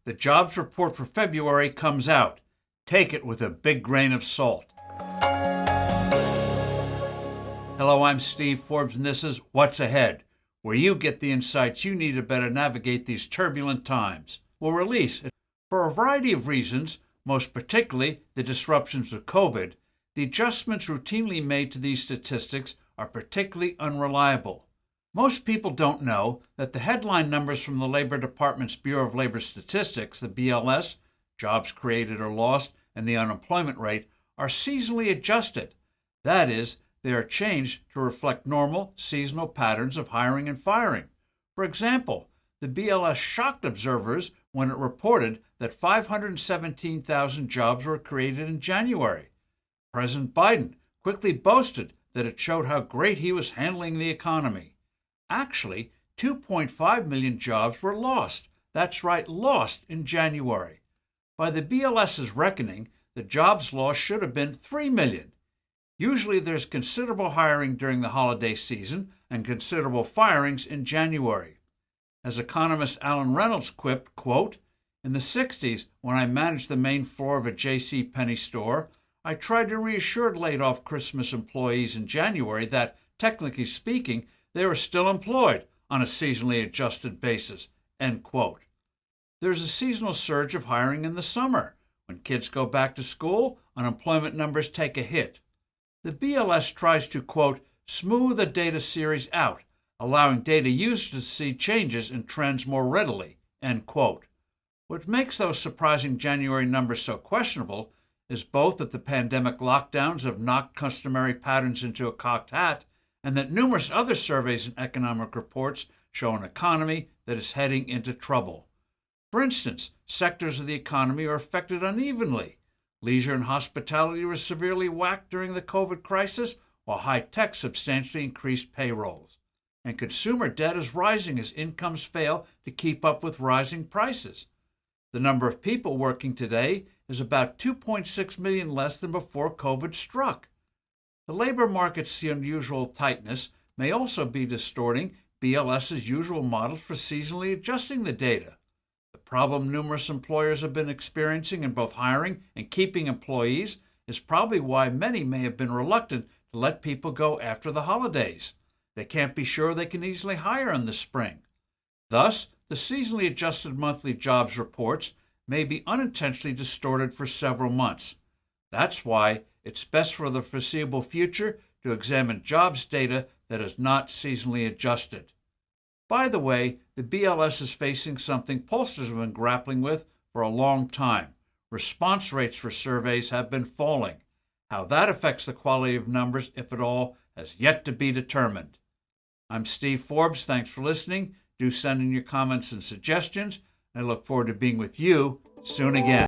the jobs report for February comes out. Take it with a big grain of salt. Hello, I'm Steve Forbes, and this is What's Ahead, where you get the insights you need to better navigate these turbulent times. We'll release, for a variety of reasons, most particularly the disruptions of COVID, the adjustments routinely made to these statistics are particularly unreliable. Most people don't know that the headline numbers from the Labor Department's Bureau of Labor Statistics, the BLS, jobs created or lost, and the unemployment rate, are seasonally adjusted. That is, they are changed to reflect normal, seasonal patterns of hiring and firing. For example, the BLS shocked observers when it reported that 517,000 jobs were created in January. President Biden quickly boasted that it showed how great he was handling the economy. Actually, 2.5 million jobs were lost. That's right, lost in January. By the BLS's reckoning, the jobs lost should have been 3 million. Usually there's considerable hiring during the holiday season and considerable firings in January. As economist Alan Reynolds quipped, quote, "In the 60s, when I managed the main floor of a J.C. Penney store, I tried to reassure laid-off Christmas employees in January that, technically speaking, they were still employed on a seasonally adjusted basis," end quote. There's a seasonal surge of hiring in the summer. When kids go back to school, unemployment numbers take a hit. The BLS tries to, quote, "smooth a data series out, allowing data users to see changes and trends more readily," end quote. What makes those surprising January numbers so questionable is both that the pandemic lockdowns have knocked customary patterns into a cocked hat, and that numerous other surveys and economic reports show an economy that is heading into trouble. For instance, sectors of the economy are affected unevenly. Leisure and hospitality were severely whacked during the COVID crisis, while high-tech substantially increased payrolls. And consumer debt is rising as incomes fail to keep up with rising prices. The number of people working today is about 2.6 million less than before COVID struck. The labor market's unusual tightness may also be distorting BLS's usual models for seasonally adjusting the data. The problem numerous employers have been experiencing in both hiring and keeping employees is probably why many may have been reluctant to let people go after the holidays. They can't be sure they can easily hire in the spring. Thus, the seasonally adjusted monthly jobs reports may be unintentionally distorted for several months. That's why it's best for the foreseeable future to examine jobs data that is not seasonally adjusted. By the way, the BLS is facing something pollsters have been grappling with for a long time. Response rates for surveys have been falling. How that affects the quality of numbers, if at all, has yet to be determined. I'm Steve Forbes. Thanks for listening. Do send in your comments and suggestions. I look forward to being with you soon again.